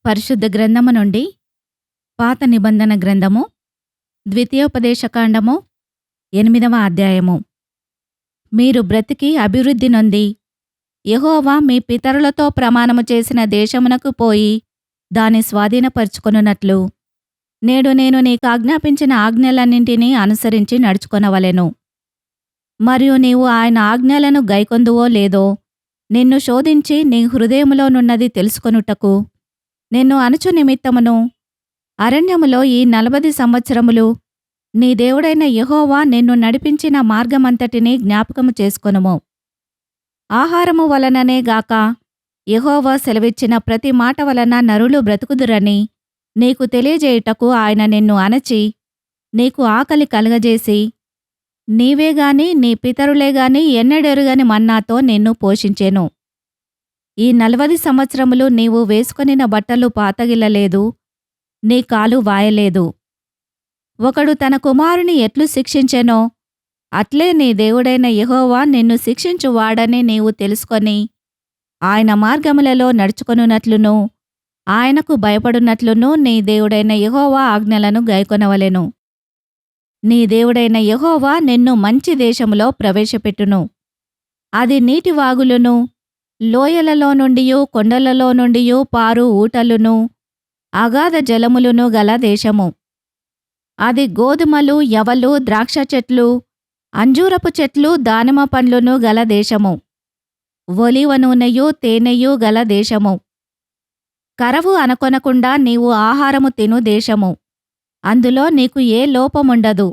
పరిశుద్ధ గ్రంథము నుండి పాత నిబంధన గ్రంథము ద్వితీయోపదేశకాండము 8వ అధ్యాయము. మీరు బ్రతికి అభివృద్ధి నొంది యెహోవా మీ పితరులతో ప్రమాణము చేసిన దేశమునకు పోయి దాని స్వాధీనపరుచుకొనున్నట్లు నేడు నేను నీకాజ్ఞాపించిన ఆజ్ఞలన్నింటినీ అనుసరించి నడుచుకొనవలెను. మరియు నీవు ఆయన ఆజ్ఞలను గైకొందువో లేదో నిన్ను శోధించి నీ హృదయములోనున్నది తెలుసుకొనుటకు నిన్ను అణచు నిమిత్తమును అరణ్యములో ఈ 40 సంవత్సరములు నీ దేవుడైన యెహోవా నిన్ను నడిపించిన మార్గమంతటినీ జ్ఞాపకము చేసుకొనుము. ఆహారము వలననే గాక యెహోవా సెలవిచ్చిన ప్రతి మాట వలన నరులు బ్రతుకుదురని నీకు తెలియజేయుటకు ఆయన నిన్ను అణచి నీకు ఆకలి కలగజేసి నీవేగాని నీ పితరులేగాని ఎన్నడెరుగని మన్నాతో నిన్ను పోషించెను. ఈ 40 సంవత్సరములు నీవు వేసుకొనిన బట్టలు పాతగిల్లలేదు, నీ కాలు వాయలేదు. ఒకడు తన కుమారుని ఎట్లు శిక్షించెనో అట్లే నీ దేవుడైన యెహోవా నిన్ను శిక్షించువాడని నీవు తెలుసుకొని ఆయన మార్గములలో నడుచుకొనున్నట్లును ఆయనకు భయపడునట్లును నీ దేవుడైన యెహోవా ఆజ్ఞలను గైకొనవలెను. నీ దేవుడైన యెహోవా నిన్ను మంచి దేశములో ప్రవేశపెట్టును. అది నీటివాగులును లోయలలో నుండియు కొండలలో నుండియు పారు ఊటలును అగాధ జలములును గల దేశము. అది గోధుమలు యవలు ద్రాక్ష చెట్లు అంజూరపు చెట్లు దానిమ పండ్లును గల దేశము. ఒలీవ నూనెయు తేనెయు గల దేశము. కరవు అనకొనకుండా నీవు ఆహారము తిను దేశము. అందులో నీకు ఏ లోపముండదు.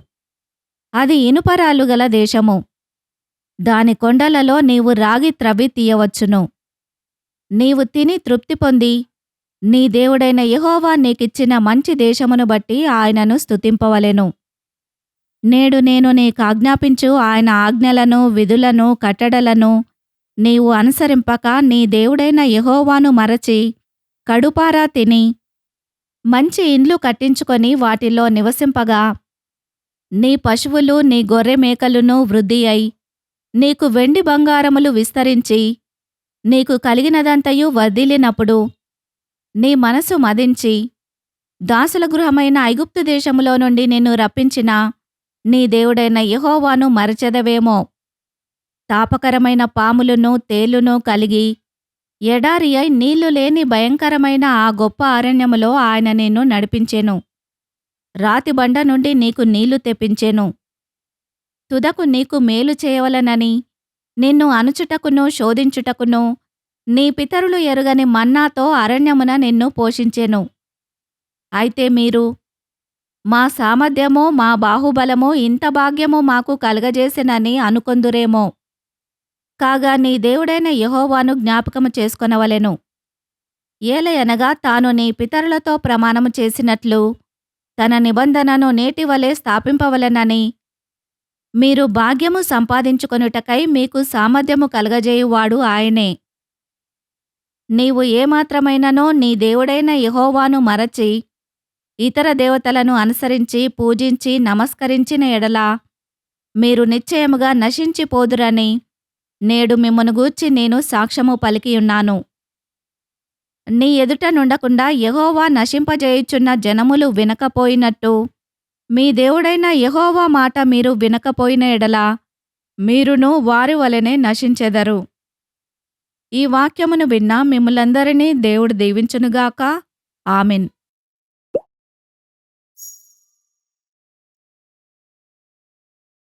అది ఇనుపరాలు గల దేశము. దాని కొండలలో నీవు రాగి త్రవ్వి తీయవచ్చును. నీవు తిని తృప్తి పొంది నీ దేవుడైన యెహోవా నీకిచ్చిన మంచి దేశమును బట్టి ఆయనను స్తుతింపవలెను. నేడు నేను నీకాజ్ఞాపించు ఆయన ఆజ్ఞలను విధులను కట్టడలను నీవు అనుసరింపక నీ దేవుడైన యెహోవాను మరచి కడుపారా తిని మంచి ఇండ్లు కట్టించుకొని వాటిలో నివసింపగా నీ పశువులు నీ గొర్రె మేకలును వృద్ధి అయి నీకు వెండి బంగారములు విస్తరించి నీకు కలిగినదంతయు వర్ధిల్లినప్పుడు నీ మనసు మదించి దాసుల గృహమైన ఐగుప్తు దేశములో నుండి నిన్ను రప్పించిన నీ దేవుడైన యెహోవాను మరచెదవేమో. తాపకరమైన పాములును తేలును కలిగి ఎడారి అయి నీళ్లు లేని భయంకరమైన ఆ గొప్ప అరణ్యములో ఆయన నిన్ను నడిపించెను. రాతిబండ నుండి నీకు నీళ్లు తెప్పించెను. తుదకు నీకు మేలు చేయవలనని నిన్ను అణుచుటకును శోధించుటకును నీ పితరులు ఎరుగని మన్నాతో అరణ్యమున నిన్ను పోషించెను. అయితే మీరు మా సామర్థ్యమో మా బాహుబలమో ఇంత భాగ్యము మాకు కలగజేసినని అనుకొందురేమో. కాగా నీ దేవుడైన యెహోవాను జ్ఞాపకము చేసుకొనవలెను. ఏలయనగా తాను నీ పితరులతో ప్రమాణము చేసినట్లు తన నిబంధనను నేటివలే స్థాపింపవలెనని మీరు భాగ్యము సంపాదించుకొనుటకై మీకు సామర్థ్యము కలగజేయువాడు ఆయనే. నీవు ఏమాత్రమైననో నీ దేవుడైన యెహోవాను మరచి ఇతర దేవతలను అనుసరించి పూజించి నమస్కరించిన ఎడల మీరు నిశ్చయముగా నశించిపోదురని నేడు మిమ్మును గూర్చి నేను సాక్ష్యము పలికియున్నాను. నీ ఎదుట నుండకుండా యెహోవా నశింపజేయుచున్న జనములు వినకపోయినట్టు మీ దేవుడైన యెహోవా మాట మీరు వినకపోయిన ఎడల మీరును వారి వలెనే నశించెదరు. ఈ వాక్యమును విన్న మిమ్ములందరినీ దేవుడు దీవించునుగాక. ఆమెన్.